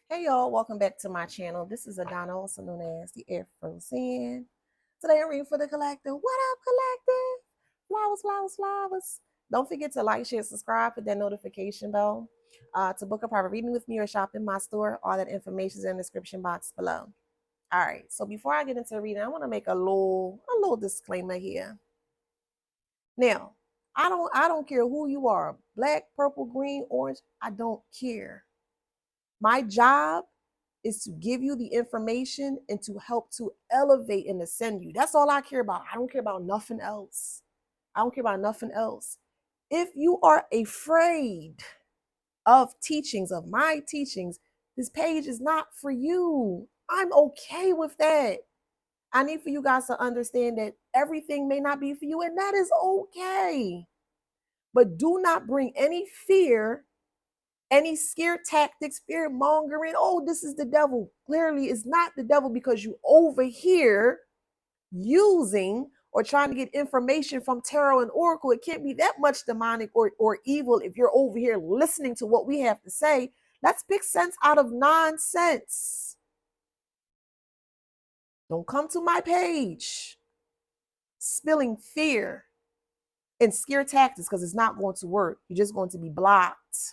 Hey y'all, welcome back to my channel. This is Adana, also known as TheAfrozen. Today I'm reading for the collective. What up, collective? Flowers, flowers, flowers. Don't forget to like, share, subscribe, hit that notification bell. To book a private reading with me or shop in my store, all that information is in the description box below. All right, so before I get into the reading, I want to make a little disclaimer here. Now, I don't care who you are, black, purple, green, orange, I don't care. My job is to give you the information and to help to elevate and ascend you. That's all I care about. I don't care about nothing else. I don't care about nothing else. If you are afraid of teachings, of my teachings, this page is not for you. I'm okay with that. I need for you guys to understand that everything may not be for you, and that is okay. But do not bring any fear, any scare tactics, fear mongering. Oh, this is the devil. Clearly, it's not the devil because you over here using or trying to get information from tarot and oracle. It can't be that much demonic or evil if you're over here listening to what we have to say. Let's pick sense out of nonsense. Don't come to my page spilling fear and scare tactics because it's not going to work. You're just going to be blocked.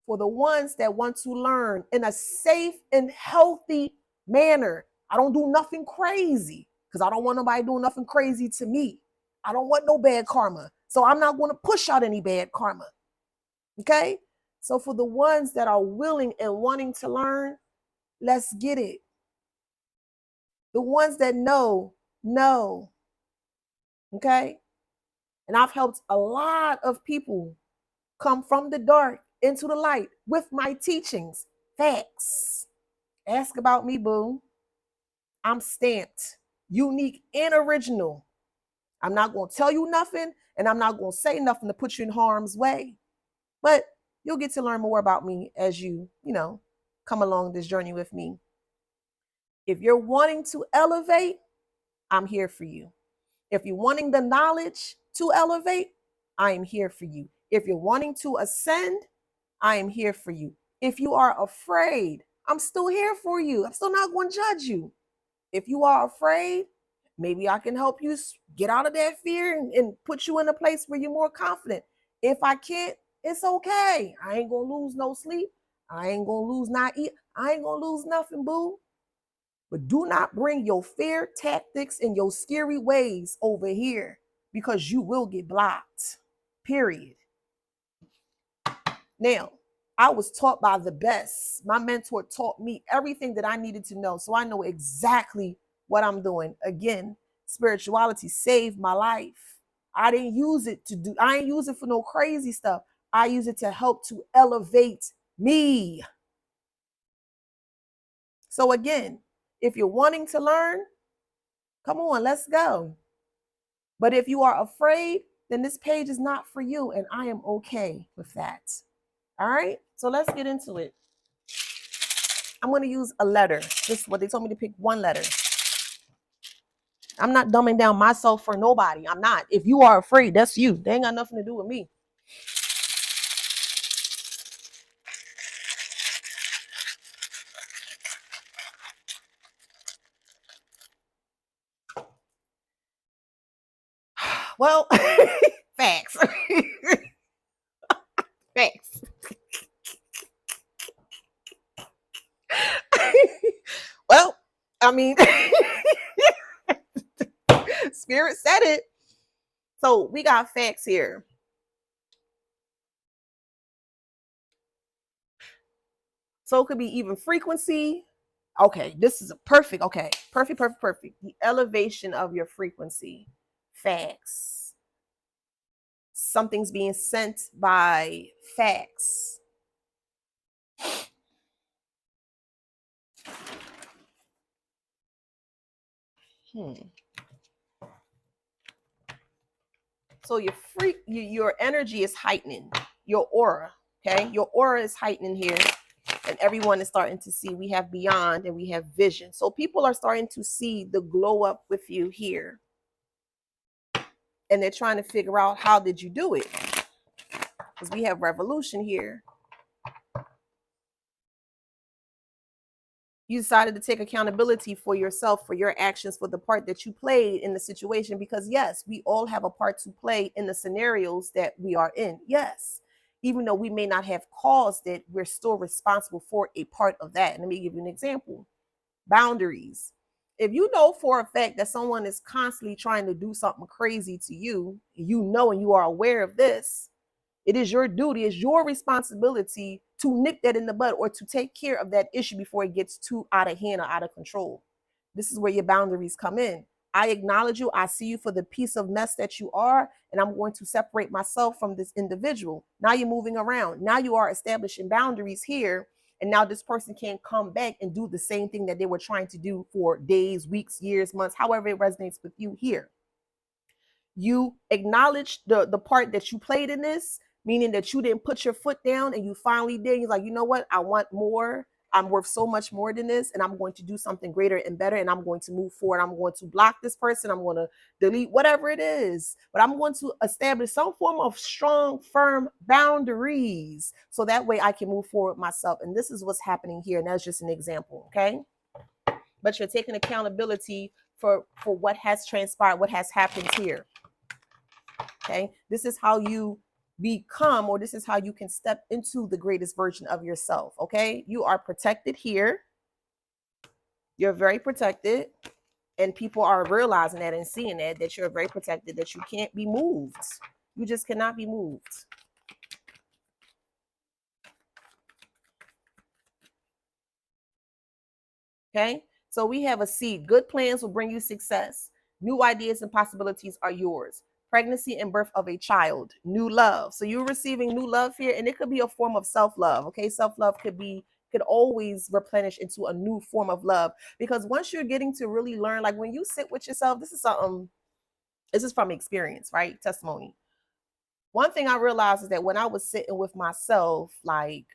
For the ones that want to learn in a safe and healthy manner. I don't do nothing crazy because I don't want nobody doing nothing crazy to me. I don't want no bad karma. So I'm not going to push out any bad karma. Okay? So for the ones that are willing and wanting to learn, let's get it. The ones that know. Okay? And I've helped a lot of people come from the dark into the light with my teachings. Facts. Ask about me, boo. I'm stamped, unique, and original. I'm not going to tell you nothing, and I'm not going to say nothing to put you in harm's way. But you'll get to learn more about me as you come along this journey with me. If you're wanting to elevate, I'm here for you. If you're wanting the knowledge to elevate, I am here for you. If you're wanting to ascend, I am here for you. If you are afraid, I'm still here for you. I'm still not going to judge you. If you are afraid, maybe I can help you get out of that fear and put you in a place where you're more confident. If I can't, it's okay. I ain't going to lose no sleep. I ain't going to lose not eat. I ain't going to lose nothing, boo. But do not bring your fear tactics and your scary ways over here because you will get blocked. Period. Now, I was taught by the best. My mentor taught me everything that I needed to know. So I know exactly what I'm doing. Again, spirituality saved my life. I didn't use it I ain't use it for no crazy stuff. I use it to help to elevate me. So again, if you're wanting to learn, come on, let's go. But if you are afraid, then this page is not for you. And I am okay with that. All right, so let's get into it. I'm going to use a letter. This is what they told me to pick, one letter. I'm not dumbing down myself for nobody. I'm not. If you are afraid, that's you. They ain't got nothing to do with me. Well, facts. Facts. Well, I mean, Spirit said it. So we got facts here. So it could be even frequency. Okay, this is a perfect. Okay, perfect. The elevation of your frequency. Facts. Something's being sent by facts. So your energy is heightening, your aura. Okay, your aura is heightening here, and everyone is starting to see. We have beyond and we have vision. So people are starting to see the glow up with you here, and they're trying to figure out how did you do it, because we have revolution here. You decided to take accountability for yourself, for your actions, for the part that you played in the situation. Because yes, we all have a part to play in the scenarios that we are in. Yes, even though we may not have caused it, we're still responsible for a part of that. And let me give you an example. Boundaries. If you know for a fact that someone is constantly trying to do something crazy to you, you know, and you are aware of this, it is your duty, it's your responsibility to nip that in the bud or to take care of that issue before it gets too out of hand or out of control. This is where your boundaries come in. I acknowledge you. I see you for the piece of mess that you are, and I'm going to separate myself from this individual. Now you're moving around. Now you are establishing boundaries here. And now this person can't come back and do the same thing that they were trying to do for days, weeks, years, months, however it resonates with you here. You acknowledge the part that you played in this, meaning that you didn't put your foot down and you finally did. You're like, you know what? I want more. I'm worth so much more than this, and I'm going to do something greater and better, and I'm going to move forward. I'm going to block this person. I'm going to delete whatever it is, but I'm going to establish some form of strong, firm boundaries so that way I can move forward myself. And this is what's happening here, and that's just an example, okay? But you're taking accountability for what has transpired, what has happened here. Okay, this is how you become, or this is how you can step into the greatest version of yourself. Okay, you are protected here. You're very protected, and people are realizing that and seeing that you're very protected, that you can't be moved. You just cannot be moved. Okay, so we have a seed. Good plans will bring you success. New ideas and possibilities are yours. Pregnancy and birth of a child. New love. So you're receiving new love here, and it could be a form of self-love. Okay, self-love could always replenish into a new form of love, because once you're getting to really learn, like when you sit with yourself, this is from experience, right? Testimony. One thing I realized is that when I was sitting with myself, like,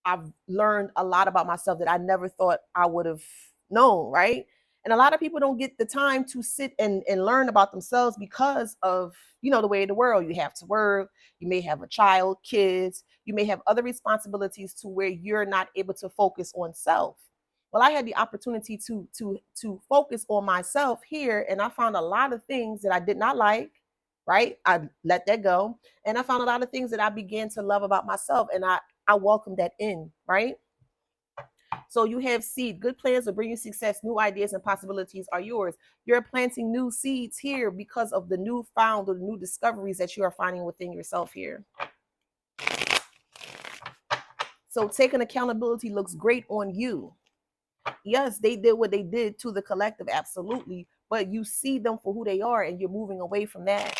I've learned a lot about myself that I never thought I would have known, right? And a lot of people don't get the time to sit and learn about themselves because of, the way of the world. You have to work, you may have a child, kids, you may have other responsibilities to where you're not able to focus on self. Well, I had the opportunity to focus on myself here, and I found a lot of things that I did not like, right? I let that go. And I found a lot of things that I began to love about myself, and I welcome that in, right? So you have seed. Good plans will bring you success. New ideas and possibilities are yours. You're planting new seeds here because of the new found or the new discoveries that you are finding within yourself here. So taking accountability looks great on you. Yes, they did what they did to the collective, absolutely. But you see them for who they are, and you're moving away from that.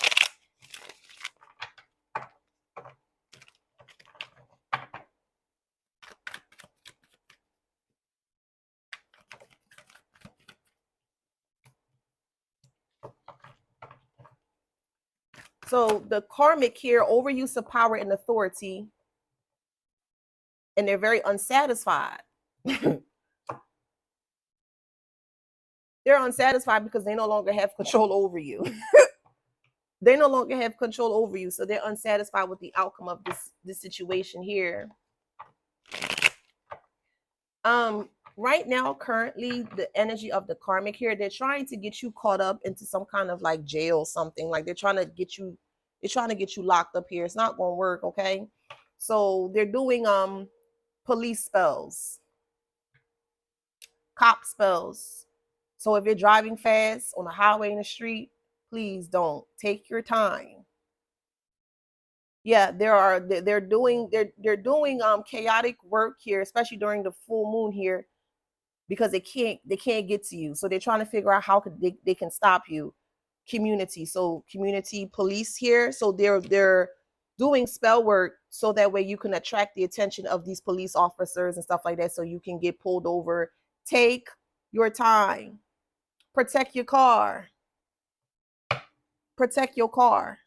So the karmic here, overuse of power and authority, and they're very unsatisfied. They're unsatisfied because they no longer have control over you. They no longer have control over you, so they're unsatisfied with the outcome of this situation here. Right now, currently, the energy of the karmic here, they're trying to get you caught up into some kind of like jail, something like they're trying to get you locked up here. It's not going to work, okay? So they're doing police spells, cop spells. So if you're driving fast on the highway, in the street, please don't. Take your time. Yeah, they're doing chaotic work here, especially during the full moon here, because they can't get to you. So they're trying to figure out how they can stop you. Community police here. So they're doing spell work so that way you can attract the attention of these police officers and stuff like that, so you can get pulled over. Take your time. Protect your car. Protect your car.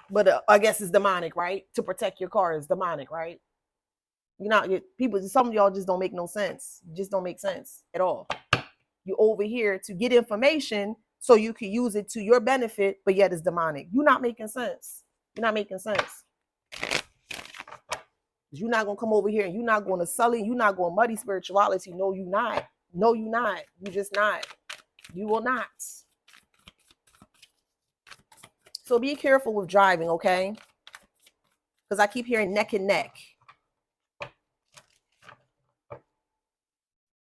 But I guess it's demonic, right? To protect your car is demonic, right? People, some of y'all just don't make no sense. Just don't make sense at all. You're over here to get information so you can use it to your benefit, but yet it's demonic. You're not making sense. You're not making sense. You're not gonna come over here and you're not gonna sully, you're not gonna muddy spirituality. No, you not. No, you not. You just not. You will not. So be careful with driving, okay? Because I keep hearing neck and neck.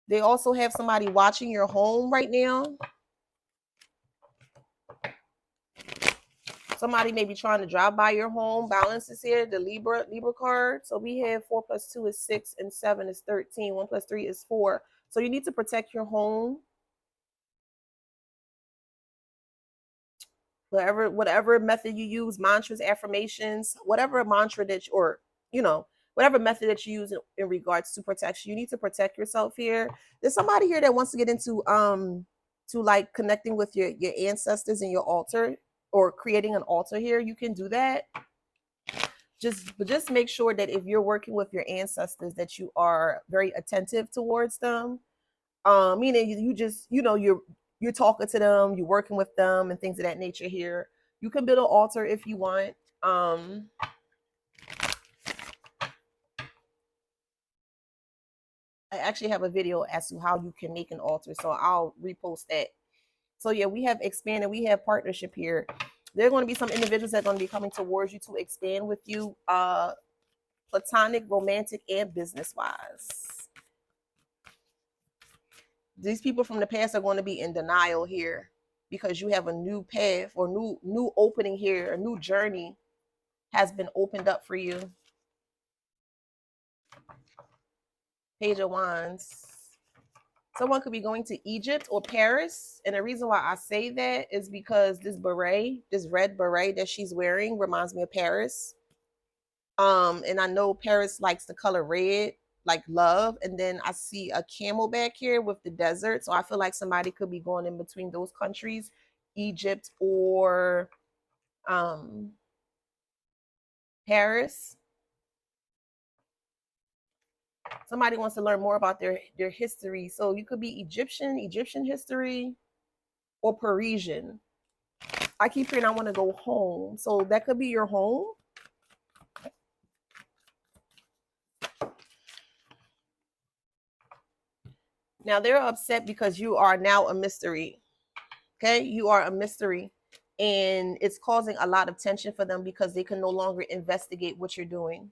They also have somebody watching your home right now. Somebody may be trying to drive by your home. Balance is here, the Libra card. So we have 4 plus 2 is 6 and 7 is 13. 1 plus 3 is 4. So you need to protect your home. Whatever method you use, mantras, affirmations, whatever mantra that or whatever method that you use in regards to protection, you need to protect yourself here. There's somebody here that wants to get into to like connecting with your ancestors and your altar, or creating an altar here. You can do that. Just make sure that if you're working with your ancestors, that you are very attentive towards them. Meaning you just, you're talking to them, you're working with them and things of that nature here. You can build an altar if you want. I actually have a video as to how you can make an altar, so I'll repost that. So yeah, we have expanded, we have partnership here. There are going to be some individuals that are going to be coming towards you to expand with you, platonic, romantic, and business wise. These people from the past are going to be in denial here because you have a new path or new opening here. A new journey has been opened up for you. Page of Wands. Someone could be going to Egypt or Paris. And the reason why I say that is because this beret, this red beret that she's wearing, reminds me of Paris. And I know Paris likes the color red, like love. And then I see a camel back here with the desert. So I feel like somebody could be going in between those countries, Egypt or Paris. Somebody wants to learn more about their history. So you could be Egyptian history, or Parisian. I keep hearing I want to go home. So that could be your home. Now they're upset because you are now a mystery. Okay, you are a mystery, and it's causing a lot of tension for them because they can no longer investigate what you're doing.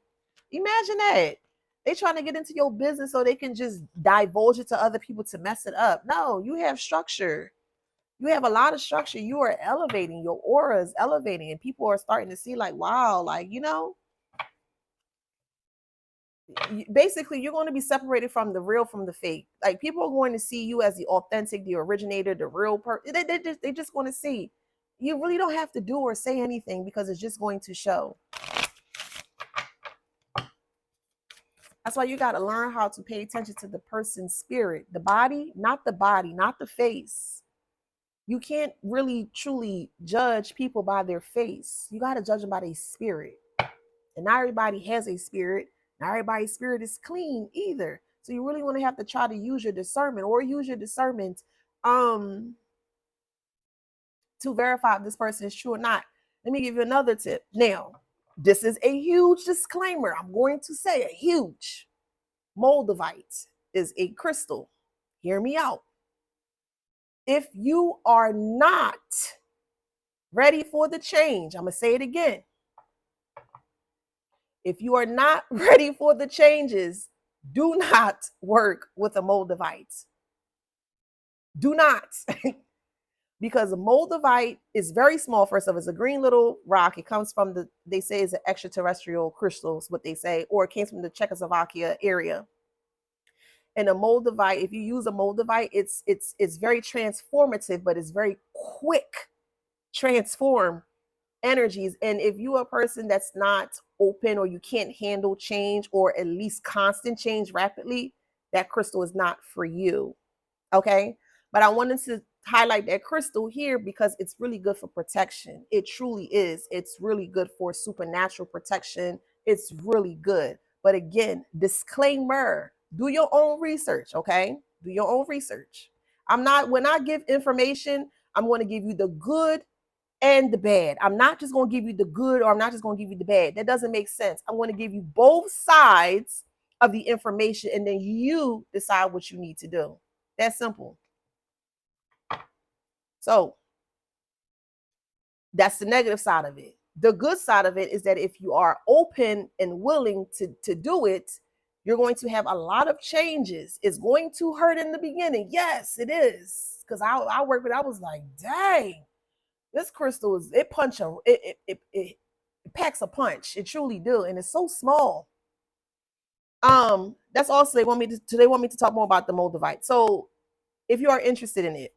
Imagine that. They trying to get into your business so they can just divulge it to other people to mess it up. No, you have structure. You have a lot of structure. You are elevating. Your aura is elevating, and people are starting to see like, wow, like, basically you're going to be separated from the real from the fake. Like, people are going to see you as the authentic, the originator, the real person. They just going to see. You really don't have to do or say anything because it's just going to show. That's why you got to learn how to pay attention to the person's spirit, the body, not the face. You can't really truly judge people by their face. You got to judge them by their spirit. And not everybody has a spirit. Not everybody's spirit is clean either. So you really want to have to try to use your discernment, or use your discernment to verify if this person is true or not. Let me give you another tip. Now, this is a huge disclaimer. I'm going to say a huge. Moldavite is a crystal. Hear me out. If you are not ready for the change, I'm going to say it again. If you are not ready for the changes, do not work with a moldavite. Do not. Because a moldavite is very small. First of all, it's a green little rock. It comes from they say it's an extraterrestrial crystal, is what they say, or it came from the Czechoslovakia area. And a moldavite, if you use a moldavite, it's very transformative, but it's very quick transform energies. And if you're a person that's not open, or you can't handle change, or at least constant change rapidly, that crystal is not for you. Okay. But I wanted to highlight that crystal here because it's really good for protection. It truly is. It's really good for supernatural protection. It's really good. But again, disclaimer, do your own research. Okay. Do your own research. When I give information, I'm going to give you the good and the bad. I'm not just going to give you the good, or I'm not just going to give you the bad. That doesn't make sense. I'm going to give you both sides of the information, and then you decide what you need to do. That's simple. So that's the negative side of it. The good side of it is that if you are open and willing to do it, you're going to have a lot of changes. It's going to hurt in the beginning. Yes, it is. Because I worked with, I was like, dang, this crystal is, it punch a, it packs a punch. It truly do. And it's so small. That's also, they want me to talk more about the moldavite. So if you are interested in it,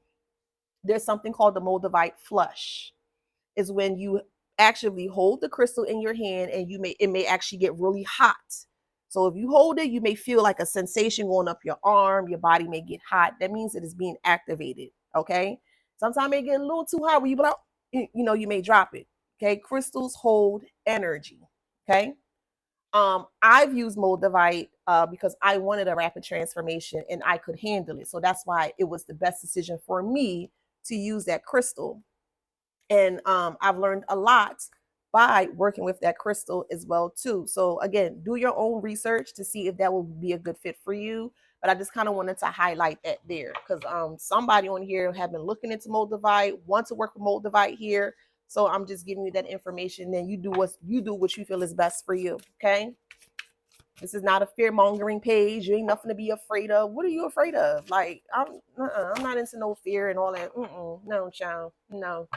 there's something called the moldavite flush. Is when you actually hold the crystal in your hand, and it may actually get really hot. So if you hold it, you may feel like a sensation going up your arm, your body may get hot. That means it is being activated. Okay. Sometimes it may get a little too hot where you like, you may drop it. Okay. Crystals hold energy. Okay. I've used moldavite because I wanted a rapid transformation and I could handle it. So that's why it was the best decision for me to use that crystal. And I've learned a lot by working with that crystal as well too. So again, do your own research to see if that will be a good fit for you. But I just kind of wanted to highlight that there, because somebody on here have been looking into moldavite, want to work with moldavite here. So I'm just giving you that information. Then you do what you feel is best for you. Okay. This is not a fear mongering page. You ain't nothing to be afraid of. What are you afraid of? Like, I'm not into no fear and all that. No, child. No.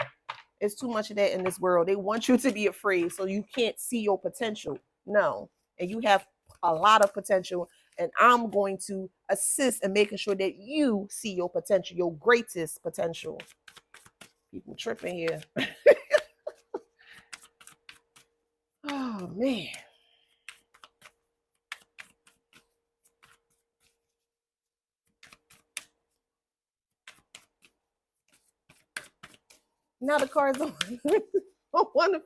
It's too much of that in this world. They want you to be afraid so you can't see your potential. No. And you have a lot of potential. And I'm going to assist in making sure that you see your potential, your greatest potential. People tripping here. Oh, man. Now the cards don't want to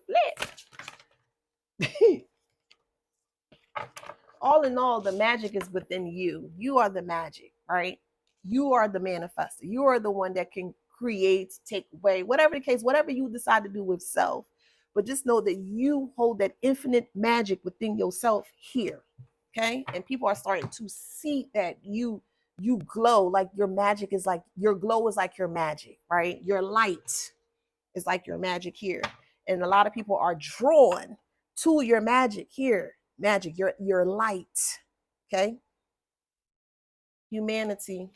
flip. All in all, the magic is within you. You are the magic, right? You are the manifester. You are the one that can create, take away, whatever the case, whatever you decide to do with self. But just know that you hold that infinite magic within yourself here. Okay. And people are starting to see that you glow, like your magic is like your glow is like your magic, right? Your light is like your magic here. And a lot of people are drawn to your magic here. Magic, your light. Okay. Humanity.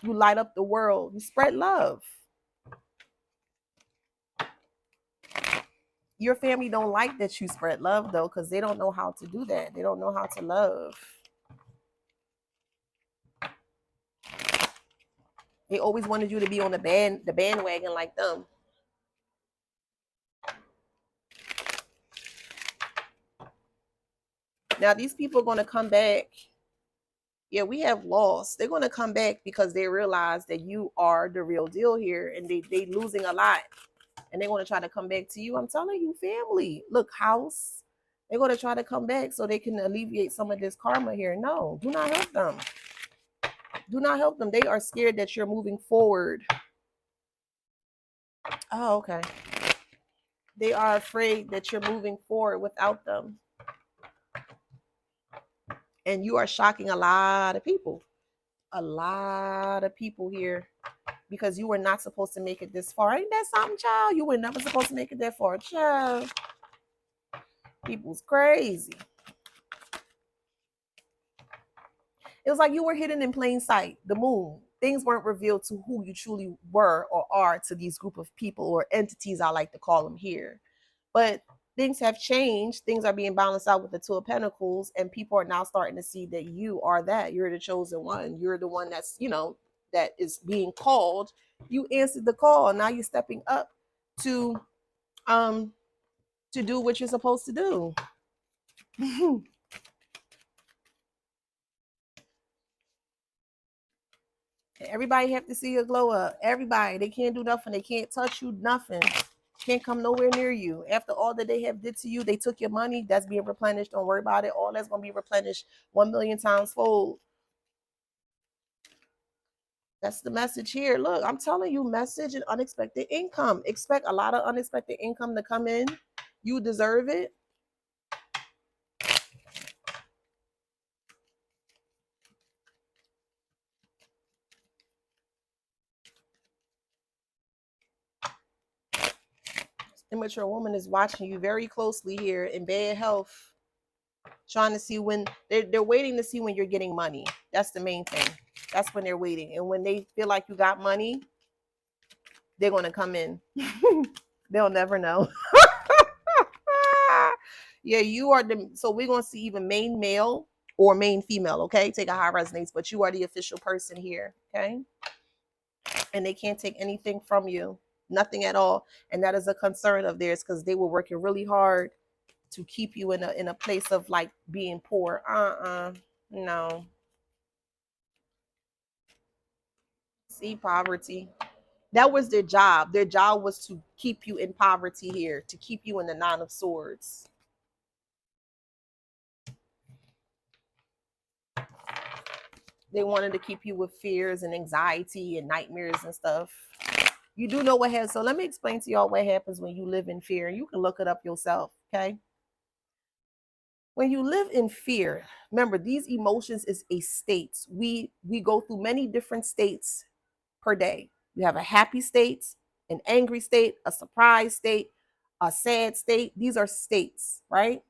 You light up the world. You spread love. Your family don't like that you spread love though, because they don't know how to do that. They don't know how to love. They always wanted you to be on the bandwagon like them. Now these people are gonna come back. Yeah, we have lost. They're gonna come back because they realize that you are the real deal here, and they losing a lot, and they want to try to come back to you. I'm telling you, family. Look, house. They're gonna try to come back so they can alleviate some of this karma here. No, do not help them. Do not help them. They are scared that you're moving forward. Oh, okay. They are afraid that you're moving forward without them. And you are shocking a lot of people. A lot of people here, because you were not supposed to make it this far. Ain't that something, child? You were never supposed to make it that far, child. People's crazy. It was like you were hidden in plain sight. The moon. Things weren't revealed to who you truly were or are to these group of people or entities, I like to call them here. But things have changed. Things are being balanced out with the Two of Pentacles, and people are now starting to see that you are that. You're the chosen one. You're the one that's, that is being called. You answered the call. Now you're stepping up to do what you're supposed to do. Everybody have to see you glow up. Everybody. They can't do nothing. They can't touch you, nothing. Can't come nowhere near you. After all that they have did to you, they took your money. That's being replenished. Don't worry about it. All that's going to be replenished 1 million times fold. That's the message here. Look, I'm telling you, message and unexpected income. Expect a lot of unexpected income to come in. You deserve it. Immature woman is watching you very closely here in bad health, trying to see when they're waiting to see when you're getting money. That's the main thing. That's when they're waiting. And when they feel like you got money, they're going to come in. They'll never know. Yeah, you are the, so we're going to see even main male or main female, okay? Take a high resonates, but you are the official person here, okay? And they can't take anything from you, nothing at all. And that is a concern of theirs because they were working really hard to keep you in a place of like being poor. No. See, poverty. That was their job. Their job was to keep you in poverty here, to keep you in the Nine of Swords. They wanted to keep you with fears and anxiety and nightmares and stuff. You do know what happens. So let me explain to y'all what happens when you live in fear. You can look it up yourself, okay? When you live in fear, remember these emotions is a state. We go through many different states per day. You have a happy state, an angry state, a surprise state, a sad state. These are states, right?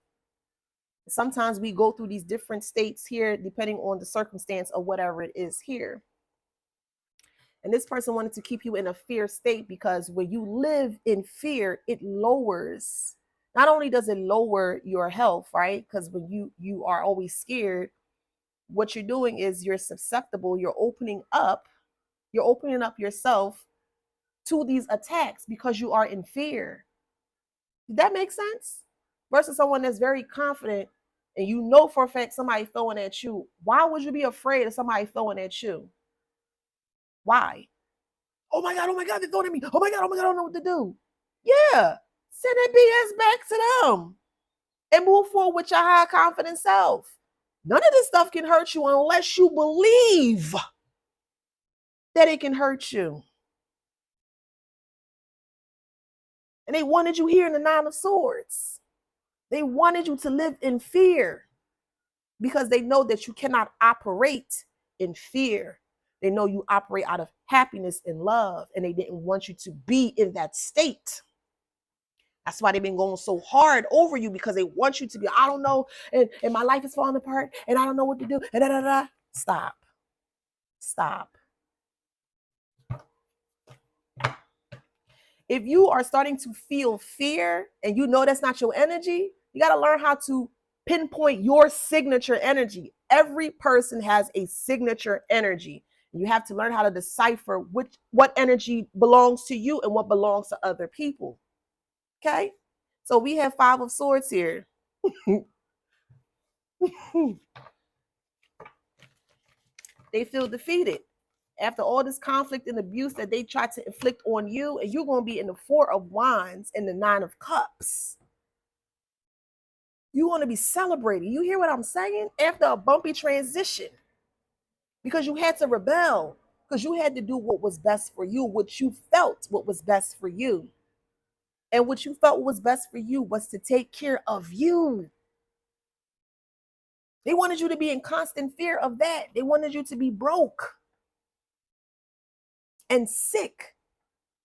Sometimes we go through these different states here depending on the circumstance of whatever it is here. And this person wanted to keep you in a fear state because when you live in fear, it lowers. Not only does it lower your health, right? Because when you are always scared, what you're doing is you're susceptible, you're opening up yourself to these attacks because you are in fear. Did that make sense? Versus someone that's very confident and you know for a fact somebody throwing at you. Why would you be afraid of somebody throwing at you? Why? Oh my God, they're throwing at me. Oh my God, I don't know what to do. Yeah, send that BS back to them and move forward with your high confidence self. None of this stuff can hurt you unless you believe that it can hurt you. And they wanted you here in the Nine of Swords. They wanted you to live in fear because they know that you cannot operate in fear. They know you operate out of happiness and love, and they didn't want you to be in that state. That's why they've been going so hard over you because they want you to be, I don't know, and my life is falling apart, and I don't know what to do, and da da da. Stop. Stop. If you are starting to feel fear and you know that's not your energy, you got to learn how to pinpoint your signature energy. Every person has a signature energy. You have to learn how to decipher what energy belongs to you and what belongs to other people. Okay? So we have Five of Swords here. They feel defeated after all this conflict and abuse that they try to inflict on you, and you're going to be in the Four of Wands and the Nine of Cups. You want to be celebrated. You hear what I'm saying? After a bumpy transition, because you had to rebel, because you had to do what was best for you, what you felt what was best for you. And what you felt was best for you was to take care of you. They wanted you to be in constant fear of that. They wanted you to be broke and sick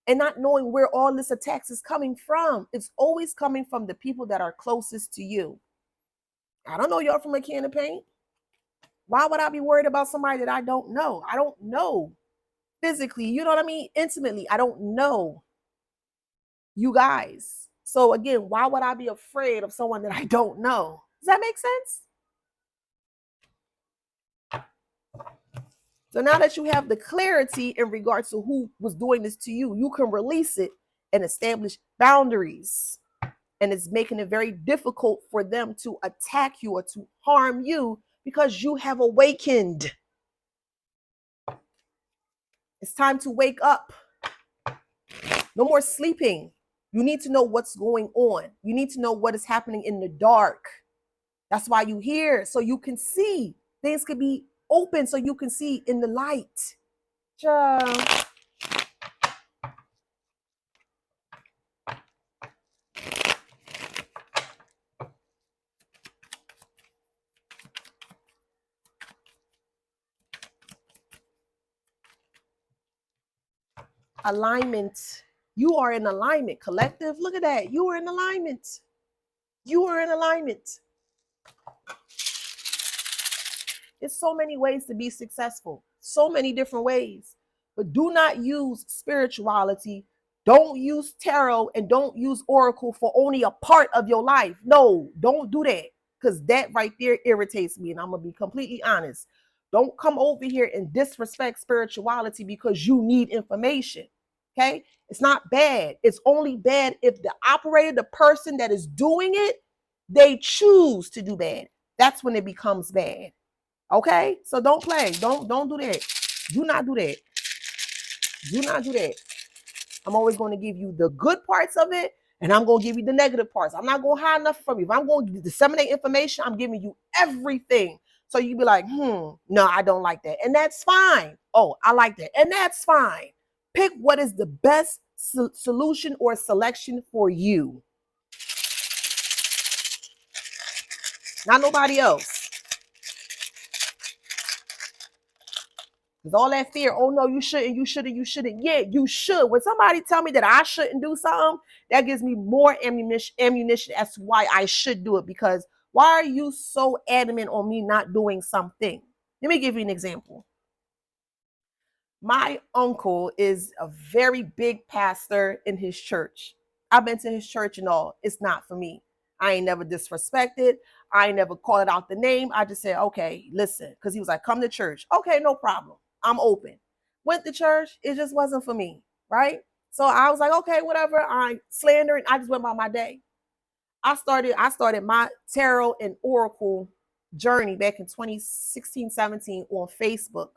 and not knowing where all this attacks is coming from. It's always coming from the people that are closest to you. I don't know y'all from a can of paint. Why would I be worried about somebody that I don't know? I don't know physically, you know what I mean? Intimately, I don't know you guys. So again, why would I be afraid of someone that I don't know? Does that make sense? So now that you have the clarity in regards to who was doing this to you, you can release it and establish boundaries. And it's making it very difficult for them to attack you or to harm you because you have awakened. It's time to wake up. No more sleeping. You need to know what's going on. You need to know what is happening in the dark. That's why you hear, so you can see. Things could be open so you can see in the light. Child. Alignment. You are in alignment, collective. Look at that. You are in alignment. You are in alignment. It's so many ways to be successful, so many different ways. But do not use spirituality. Don't use tarot and don't use oracle for only a part of your life. No, don't do that, because that right there irritates me. And I'm going to be completely honest. Don't come over here and disrespect spirituality because you need information. Okay? It's not bad. It's only bad if the operator, the person that is doing it, they choose to do bad. That's when it becomes bad. Okay, so don't play. Don't do that. Do not do that. Do not do that. I'm always going to give you the good parts of it, and I'm going to give you the negative parts. I'm not going to hide nothing from you. If I'm going to disseminate information, I'm giving you everything. So you be like, no, I don't like that. And that's fine. Oh, I like that. And that's fine. Pick what is the best solution or selection for you. Not nobody else. Because all that fear, oh no, you shouldn't, you shouldn't, you shouldn't. Yeah, you should. When somebody tell me that I shouldn't do something, that gives me more ammunition as to why I should do it. Because why are you so adamant on me not doing something? Let me give you an example. My uncle is a very big pastor in his church. I've been to his church and all. It's not for me. I ain't never disrespected. I ain't never called it out the name. I just said, okay, listen. Because he was like, come to church. Okay, no problem. I'm open. Went to church. It just wasn't for me. Right? So I was like, okay, whatever. I slandering. I just went about my day. I started my tarot and oracle journey back in 2016, 17 on Facebook.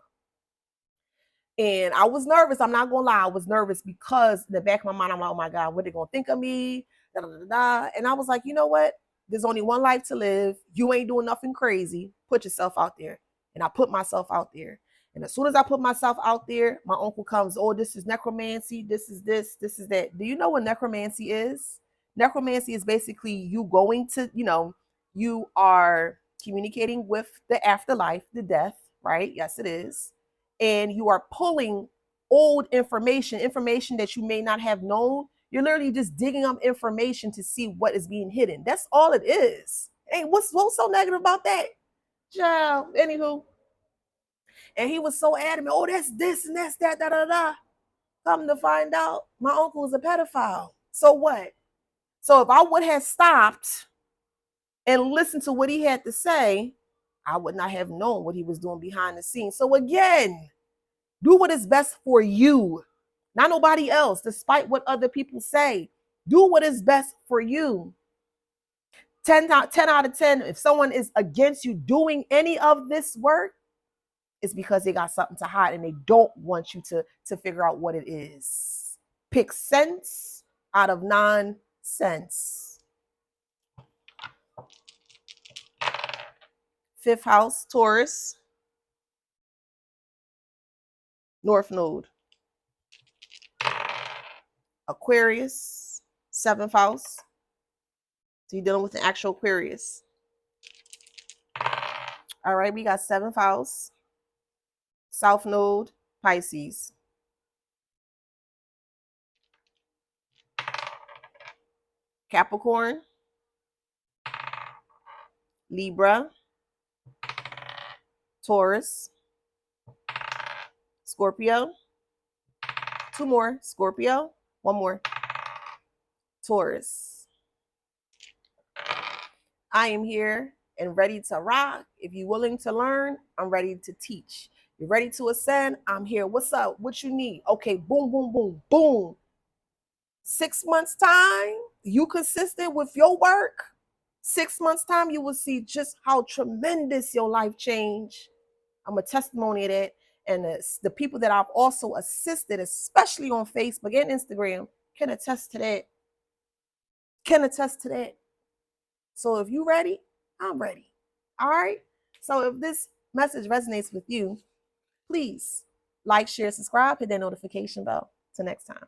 And I was nervous. I'm not gonna lie. I was nervous because in the back of my mind, I'm like, oh my God, what are they gonna think of me? Da, da, da, da. And I was like, you know what? There's only one life to live. You ain't doing nothing crazy. Put yourself out there. And I put myself out there. And as soon as I put myself out there, my uncle comes, oh, this is necromancy. This is this is that. Do you know what necromancy is? Necromancy is basically you going to, you are communicating with the afterlife, the death, right? Yes, it is, and you are pulling old information that you may not have known. You're literally just digging up information to see what is being hidden. That's all it is. Hey, what's so negative about that? Child. Anywho, and he was so adamant. Oh, that's this and that's that. Da da da. Come to find out, my uncle was a pedophile. So what? So if I would have stopped and listened to what he had to say, I would not have known what he was doing behind the scenes. So again, do what is best for you, not nobody else, despite what other people say. Do what is best for you. 10 out of 10, if someone is against you doing any of this work, it's because they got something to hide and they don't want you to figure out what it is. Pick sense out of nonsense. Fifth house, Taurus, North Node. Aquarius, seventh house. So you're dealing with an actual Aquarius. All right, we got seventh house, South Node, Pisces. Capricorn, Libra, Taurus, Scorpio. Two more, Scorpio. One more, Taurus. I am here and ready to rock. If you're willing to learn, I'm ready to teach. You're ready to ascend, I'm here. What's up? What you need? Okay, boom, boom, boom, boom. 6 months time, you consistent with your work. 6 months time, you will see just how tremendous your life change. I'm a testimony of that. And the people that I've also assisted, especially on Facebook and Instagram, can attest to that. Can attest to that. So if you're ready, I'm ready. All right. So if this message resonates with you, please Like, share, subscribe, hit that notification bell. Till next time.